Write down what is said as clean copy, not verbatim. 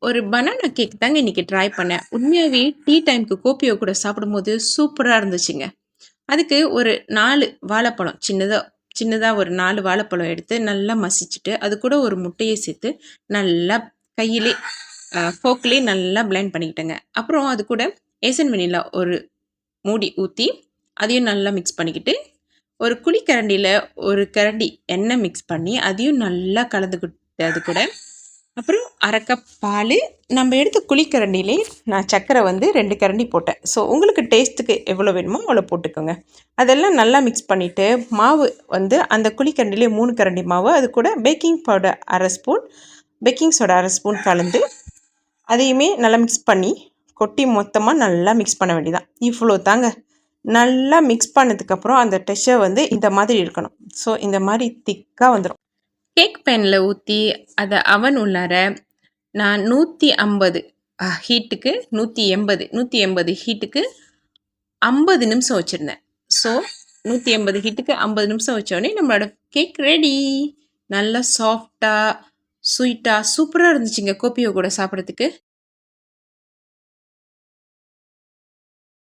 ஒரு banana cake தாங்க இன்னைக்கு ட்ரை பண்ணேன். உண்மையாவே டீ டைம்க்கு கோப்பியோ கூட சாப்பிடும்போது சூப்பரா இருந்துச்சுங்க. அதுக்கு ஒரு 4 வாழைப்பழம் சின்னதா சின்னதா ஒரு 4 வாழைப்பழம் எடுத்து நல்லா மசிச்சுட்டு, அது கூட ஒரு முட்டைய சேர்த்து நல்லா கையிலே ஃபோர்க்லயே நல்லா பிளெண்ட் பண்ணிக்கிட்டேங்க. அப்புறம் அது கூட ஏசன் வெனிலா ஒரு மூடி ஊத்தி, அதையும் நல்லா மிக்ஸ் பண்ணிக்கிட்டு, ஒரு குழிக்கரண்டியில ஒரு கரண்டி எண்ணெய் மிக்ஸ் பண்ணி, அதையும் நல்லா கலந்துக்கிட்டு அது கூட அப்புறம் 1/2 கப் பால் நம்ம எடுத்த குழிக்கரண்டிலே நான் சர்க்கரை வந்து 2 கரண்டி போட்டேன். ஸோ உங்களுக்கு டேஸ்ட்டுக்கு எவ்வளோ வேணுமோ அவ்வளோ போட்டுக்கோங்க. அதெல்லாம் நல்லா மிக்ஸ் பண்ணிவிட்டு மாவு வந்து அந்த குழிக்கரண்டிலே 3 கரண்டி மாவு அது கூட baking powder 1/2 spoon baking soda 1/2 spoon கலந்து அதையுமே நல்லா மிக்ஸ் பண்ணி கொட்டி மொத்தமாக நல்லா மிக்ஸ் பண்ண வேண்டியதான். இவ்வளோ தாங்க. நல்லா மிக்ஸ் பண்ணதுக்கப்புறம் அந்த டெக்ஸ்சர் வந்து இந்த மாதிரி இருக்கணும். ஸோ இந்த மாதிரி திக்காக வந்துடும். கேக் பேனில் ஊற்றி அதை அவன் உள்ளார நான் 150 ஹீட்டுக்கு 180 ஹீட்டுக்கு 50 நிமிஷம் வச்சுருந்தேன். ஸோ 180 ஹீட்டுக்கு 50 நிமிஷம் வச்சோடனே நம்மளோட கேக் ரெடி. நல்லா சாஃப்டாக ஸ்வீட்டாக சூப்பராக இருந்துச்சுங்க கோப்பியோ கூட சாப்பிட்றதுக்கு.